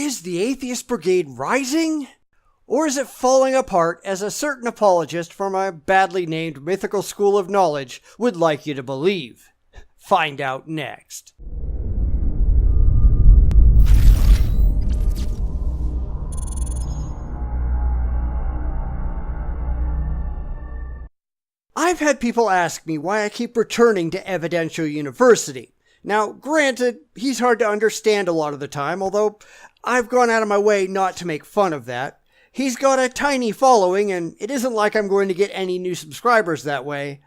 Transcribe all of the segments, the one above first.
Is the Atheist Brigade rising? Or is it falling apart as a certain apologist from a badly named mythical school of knowledge would like you to believe? Find out next. I've had people ask me why I keep returning to Evidential University. Now, granted, he's hard to understand a lot of the time, although I've gone out of my way not to make fun of that. He's got a tiny following, and it isn't like I'm going to get any new subscribers that way.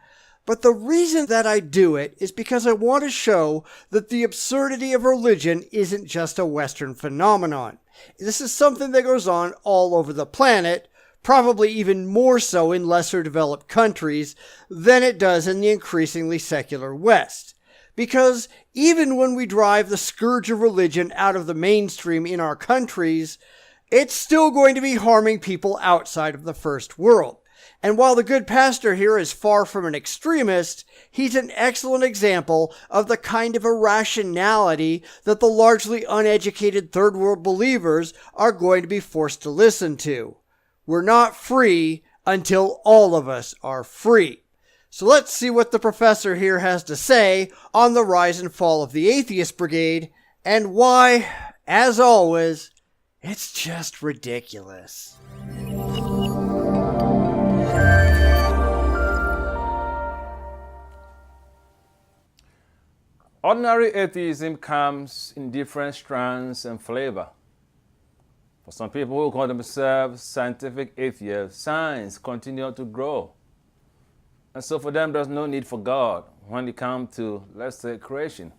But the reason that I do it is because I want to show that the absurdity of religion isn't just a Western phenomenon. This is something that goes on all over the planet, probably even more so in lesser developed countries than it does in the increasingly secular West. Because even when we drive the scourge of religion out of the mainstream in our countries, it's still going to be harming people outside of the first world. And while the good pastor here is far from an extremist, he's an excellent example of the kind of irrationality that the largely uneducated third world believers are going to be forced to listen to. We're not free until all of us are free. So let's see what the professor here has to say on the rise and fall of the Atheist Brigade and why, as always, it's just ridiculous. Ordinary atheism comes in different strands and flavor. For some people who call themselves scientific atheists, science continues to grow. And so for them, there's no need for God when it comes to, let's say, creation.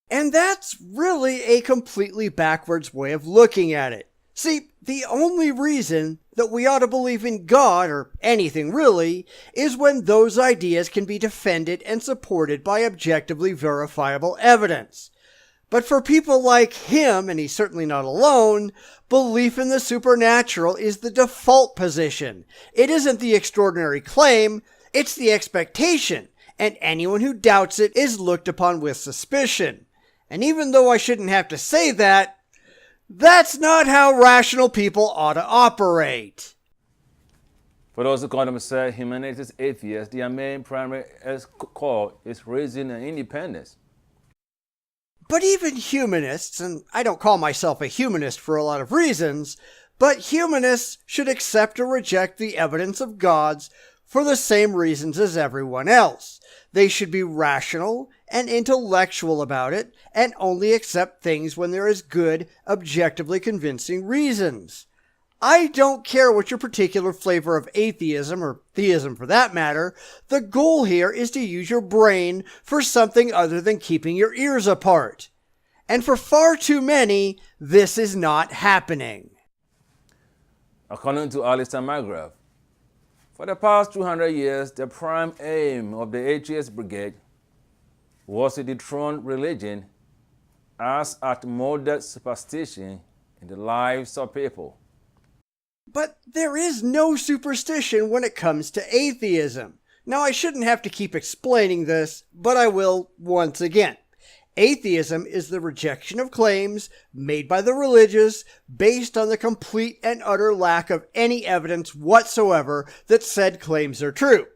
And that's really a completely backwards way of looking at it. See, the only reason that we ought to believe in God, or anything really, is when those ideas can be defended and supported by objectively verifiable evidence. But for people like him, and he's certainly not alone, belief in the supernatural is the default position. It isn't the extraordinary claim, it's the expectation, and anyone who doubts it is looked upon with suspicion. And even though I shouldn't have to say that, that's not how rational people ought to operate. For those who call themselves humanities atheists, their main primary call is reason and independence. But even humanists, and I don't call myself a humanist for a lot of reasons, but humanists should accept or reject the evidence of gods for the same reasons as everyone else. They should be rational and intellectual about it, and only accept things when there is good, objectively convincing reasons. I don't care what your particular flavor of atheism, or theism for that matter, the goal here is to use your brain for something other than keeping your ears apart. And for far too many, this is not happening. According to Atheist Brigade, for the past 200 years, the prime aim of the Atheist Brigade was to dethrone religion as outmoded superstition in the lives of people. But there is no superstition when it comes to atheism. Now, I shouldn't have to keep explaining this, but I will once again. Atheism is the rejection of claims made by the religious based on the complete and utter lack of any evidence whatsoever that said claims are true.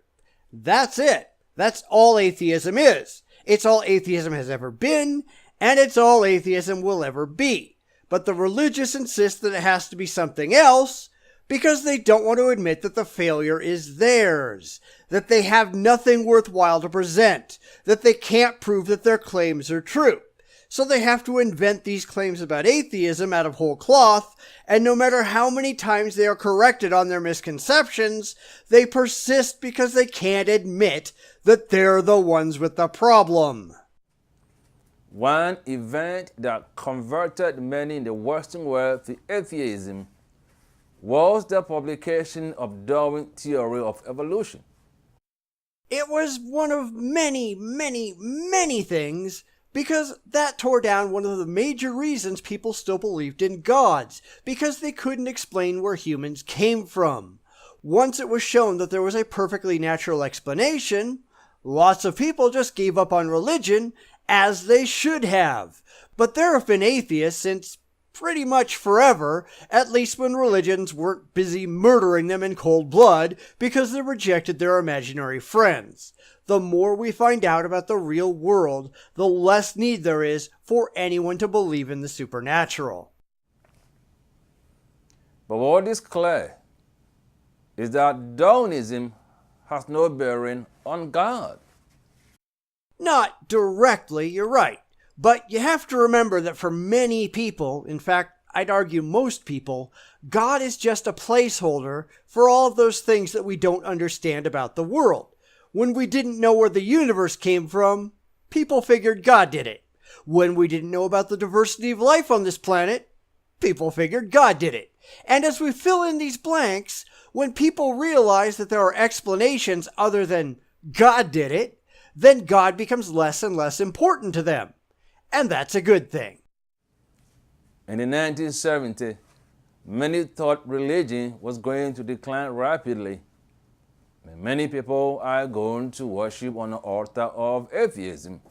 That's it. That's all atheism is. It's all atheism has ever been, and it's all atheism will ever be. But the religious insist that it has to be something else, because they don't want to admit that the failure is theirs, that they have nothing worthwhile to present, that they can't prove that their claims are true. So they have to invent these claims about atheism out of whole cloth, and no matter how many times they are corrected on their misconceptions, they persist because they can't admit that they're the ones with the problem. One event that converted many in the Western world to atheism was the publication of Darwin's theory of evolution. It was one of many, many, many things, because that tore down one of the major reasons people still believed in gods, because they couldn't explain where humans came from. Once it was shown that there was a perfectly natural explanation, lots of people just gave up on religion, as they should have. But there have been atheists since pretty much forever, at least when religions weren't busy murdering them in cold blood because they rejected their imaginary friends. The more we find out about the real world, the less need there is for anyone to believe in the supernatural. But what is clear is that Darwinism has no bearing on God. Not directly, you're right. But you have to remember that for many people, in fact, I'd argue most people, God is just a placeholder for all of those things that we don't understand about the world. When we didn't know where the universe came from, people figured God did it. When we didn't know about the diversity of life on this planet, people figured God did it. And as we fill in these blanks, when people realize that there are explanations other than God did it, then God becomes less and less important to them. And that's a good thing. In the 1970s, many thought religion was going to decline rapidly. And many people are going to worship on the altar of atheism.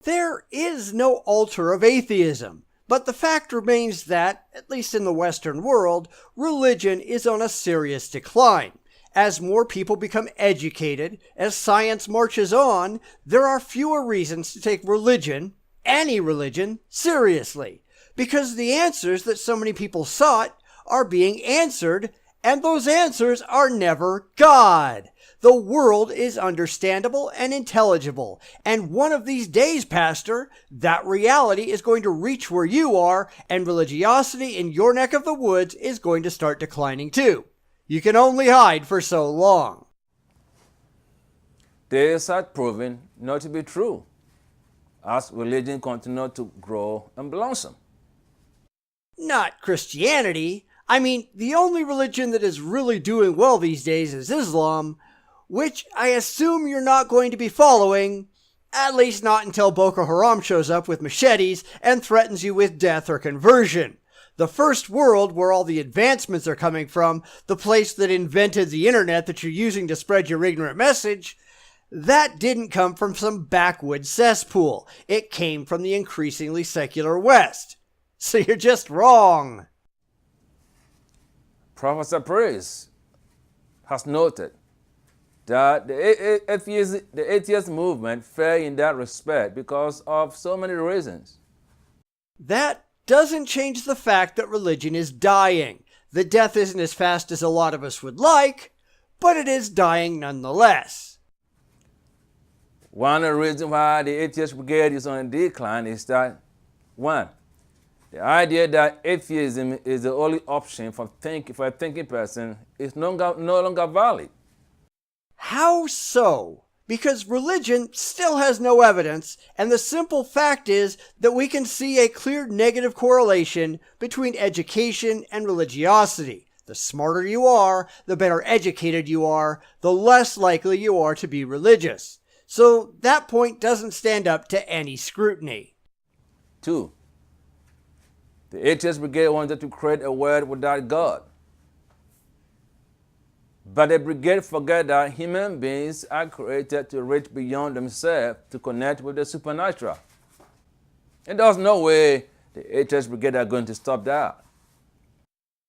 There is no altar of atheism, but the fact remains that, at least in the Western world, religion is on a serious decline. As more people become educated, as science marches on, there are fewer reasons to take religion, any religion, seriously. Because the answers that so many people sought are being answered, and those answers are never God. The world is understandable and intelligible, and one of these days, Pastor, that reality is going to reach where you are, and religiosity in your neck of the woods is going to start declining too. You can only hide for so long. This had proven not to be true, as religion continued to grow and blossom. Not Christianity. I mean, the only religion that is really doing well these days is Islam, which I assume you're not going to be following, at least not until Boko Haram shows up with machetes and threatens you with death or conversion. The first world, where all the advancements are coming from, the place that invented the internet that you're using to spread your ignorant message, that didn't come from some backwoods cesspool. It came from the increasingly secular West. So you're just wrong. Professor Priest has noted that the atheist movement failed in that respect because of so many reasons. That doesn't change the fact that religion is dying. The death isn't as fast as a lot of us would like, but it is dying nonetheless. One of the reasons why the Atheist Brigade is on a decline is that, one, the idea that atheism is the only option for a thinking person is no longer valid. How so? Because religion still has no evidence, and the simple fact is that we can see a clear negative correlation between education and religiosity. The smarter you are, the better educated you are, the less likely you are to be religious. So that point doesn't stand up to any scrutiny. 2. The Atheist Brigade wanted to create a world without God. But the brigade forget that human beings are created to reach beyond themselves to connect with the supernatural. And there's no way the Atheist Brigade are going to stop that.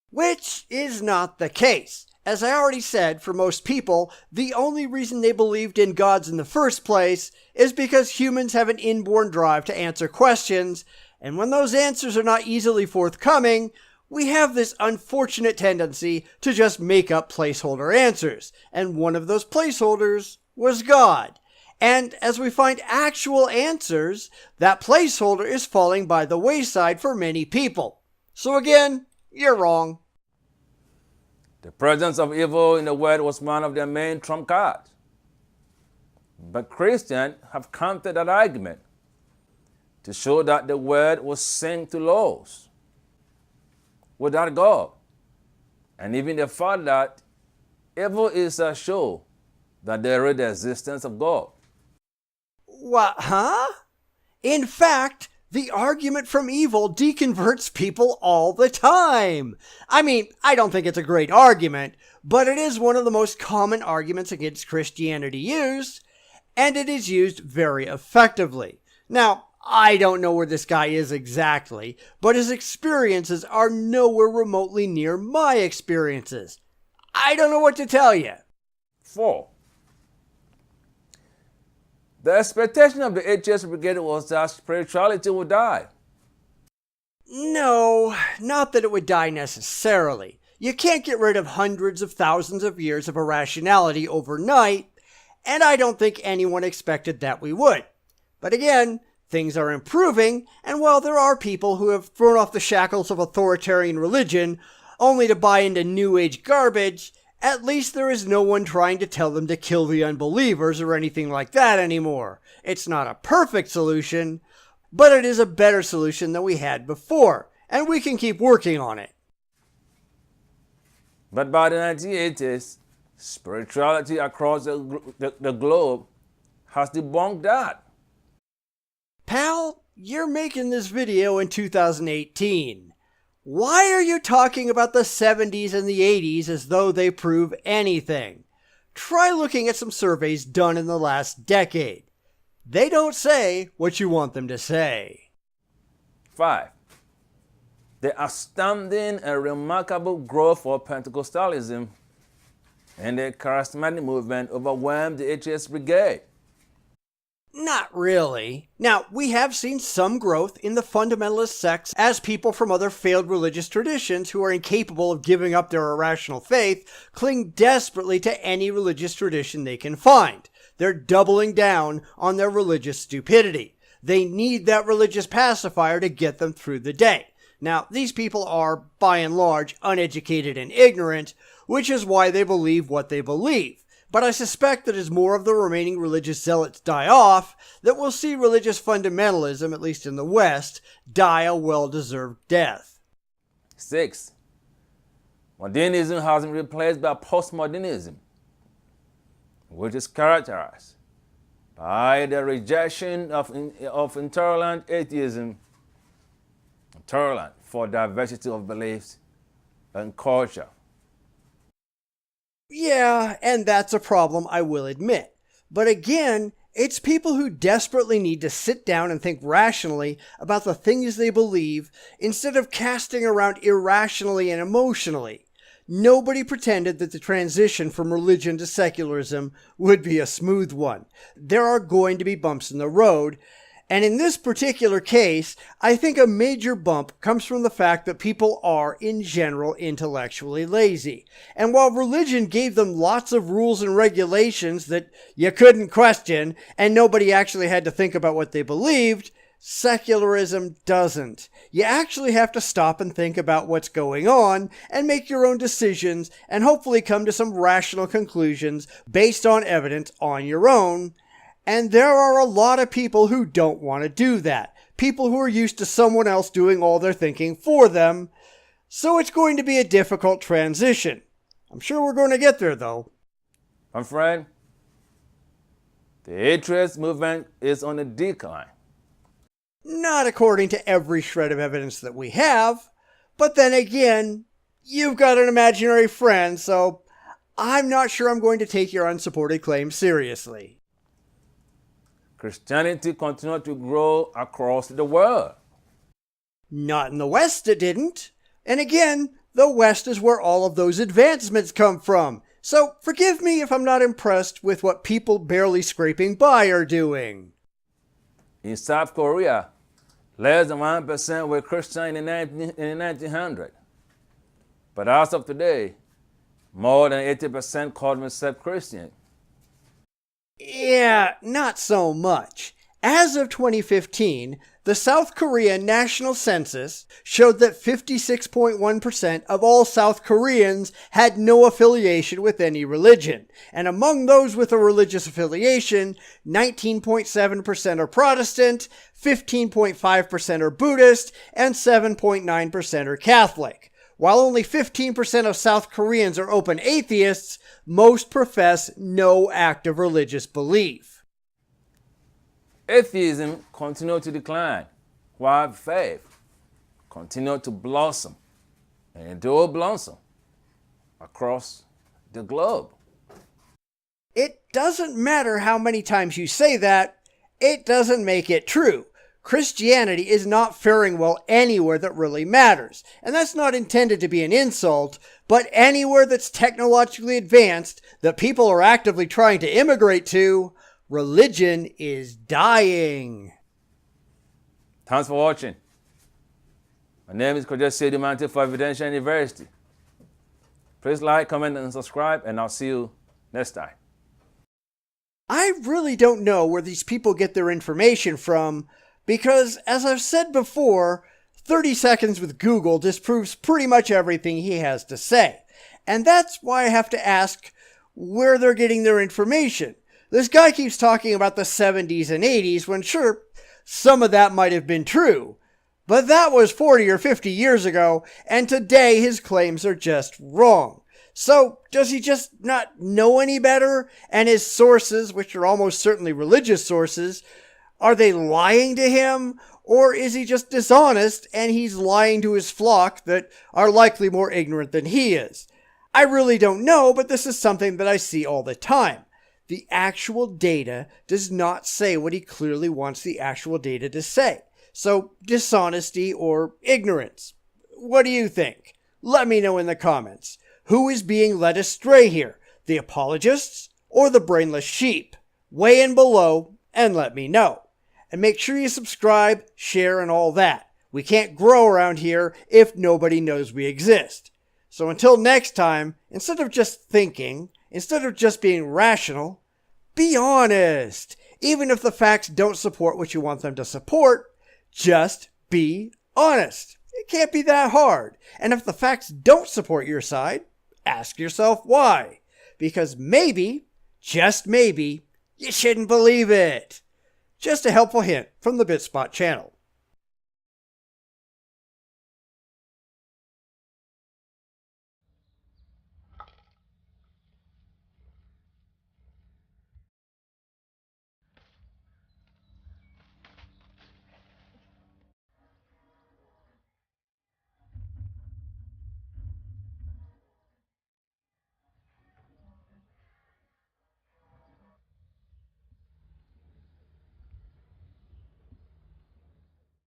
Which is not the case. As I already said, for most people, the only reason they believed in gods in the first place is because humans have an inborn drive to answer questions, and when those answers are not easily forthcoming, we have this unfortunate tendency to just make up placeholder answers, and one of those placeholders was God. And as we find actual answers, that placeholder is falling by the wayside for many people. So again, you're wrong. The presence of evil in the world was one of their main trump cards. But Christians have countered that argument to show that the world was sent to laws without God. And even the fact that evil is a show that there is the existence of God. What, huh? In fact, the argument from evil deconverts people all the time. I mean, I don't think it's a great argument, but it is one of the most common arguments against Christianity used, and it is used very effectively. Now, I don't know where this guy is exactly, but his experiences are nowhere remotely near my experiences. I don't know what to tell you. 4. The expectation of the Atheist Brigade was that spirituality would die. No, not that it would die necessarily. You can't get rid of hundreds of thousands of years of irrationality overnight, and I don't think anyone expected that we would. But again, things are improving, and while there are people who have thrown off the shackles of authoritarian religion only to buy into New Age garbage, at least there is no one trying to tell them to kill the unbelievers or anything like that anymore. It's not a perfect solution, but it is a better solution than we had before, and we can keep working on it. But by the 1980s, spirituality across the globe has debunked that. Pal, you're making this video in 2018. Why are you talking about the 70s and the 80s as though they prove anything? Try looking at some surveys done in the last decade. They don't say what you want them to say. 5. The astounding and remarkable growth of Pentecostalism and the charismatic movement overwhelmed the Atheist Brigade. Not really. Now, we have seen some growth in the fundamentalist sects as people from other failed religious traditions who are incapable of giving up their irrational faith cling desperately to any religious tradition they can find. They're doubling down on their religious stupidity. They need that religious pacifier to get them through the day. Now, these people are, by and large, uneducated and ignorant, which is why they believe what they believe. But I suspect that as more of the remaining religious zealots die off, that we'll see religious fundamentalism, at least in the West, die a well-deserved death. 6. Modernism has been replaced by postmodernism, which is characterized by the rejection of intolerant atheism, intolerant for diversity of beliefs and culture. Yeah, and that's a problem, I will admit. But again, it's people who desperately need to sit down and think rationally about the things they believe instead of casting around irrationally and emotionally. Nobody pretended that the transition from religion to secularism would be a smooth one. There are going to be bumps in the road, and in this particular case, I think a major bump comes from the fact that people are, in general, intellectually lazy. And while religion gave them lots of rules and regulations that you couldn't question, and nobody actually had to think about what they believed, secularism doesn't. You actually have to stop and think about what's going on and make your own decisions and hopefully come to some rational conclusions based on evidence on your own. And there are a lot of people who don't want to do that. People who are used to someone else doing all their thinking for them. So it's going to be a difficult transition. I'm sure we're going to get there, though. My friend, the atheist movement is on a decline. Not according to every shred of evidence that we have. But then again, you've got an imaginary friend, so I'm not sure I'm going to take your unsupported claim seriously. Christianity continued to grow across the world. Not in the West, it didn't. And again, the West is where all of those advancements come from. So forgive me if I'm not impressed with what people barely scraping by are doing. In South Korea, less than 1% were Christian in the 1900s. But as of today, more than 80% call themselves Christian. Yeah, not so much. As of 2015, the South Korea National Census showed that 56.1% of all South Koreans had no affiliation with any religion. And among those with a religious affiliation, 19.7% are Protestant, 15.5% are Buddhist, and 7.9% are Catholic. While only 15% of South Koreans are open atheists, most profess no active religious belief. Atheism continued to decline, while faith continued to blossom, and it will blossom across the globe. It doesn't matter how many times you say that, it doesn't make it true. Christianity is not faring well anywhere that really matters. And that's not intended to be an insult, but anywhere that's technologically advanced that people are actively trying to immigrate to, religion is dying. Thanks for watching. My name is Kojo Mante for Evidential University. Please like, comment, and subscribe, and I'll see you next time. I really don't know where these people get their information from because, as I've said before, 30 seconds with Google disproves pretty much everything he has to say. And that's why I have to ask where they're getting their information. This guy keeps talking about the 70s and 80s when sure, some of that might have been true. But that was 40 or 50 years ago, and today his claims are just wrong. So, does he just not know any better? And his sources, which are almost certainly religious sources, are they lying to him? Or is he just dishonest and he's lying to his flock that are likely more ignorant than he is? I really don't know, but this is something that I see all the time. The actual data does not say what he clearly wants the actual data to say. So, dishonesty or ignorance. What do you think? Let me know in the comments. Who is being led astray here? The apologists or the brainless sheep? Weigh in below and let me know. And make sure you subscribe, share, and all that. We can't grow around here if nobody knows we exist. So until next time, instead of just thinking, instead of just being rational, be honest. Even if the facts don't support what you want them to support, just be honest. It can't be that hard. And if the facts don't support your side, ask yourself why. Because maybe, just maybe, you shouldn't believe it. Just a helpful hint from the Bitchspot channel.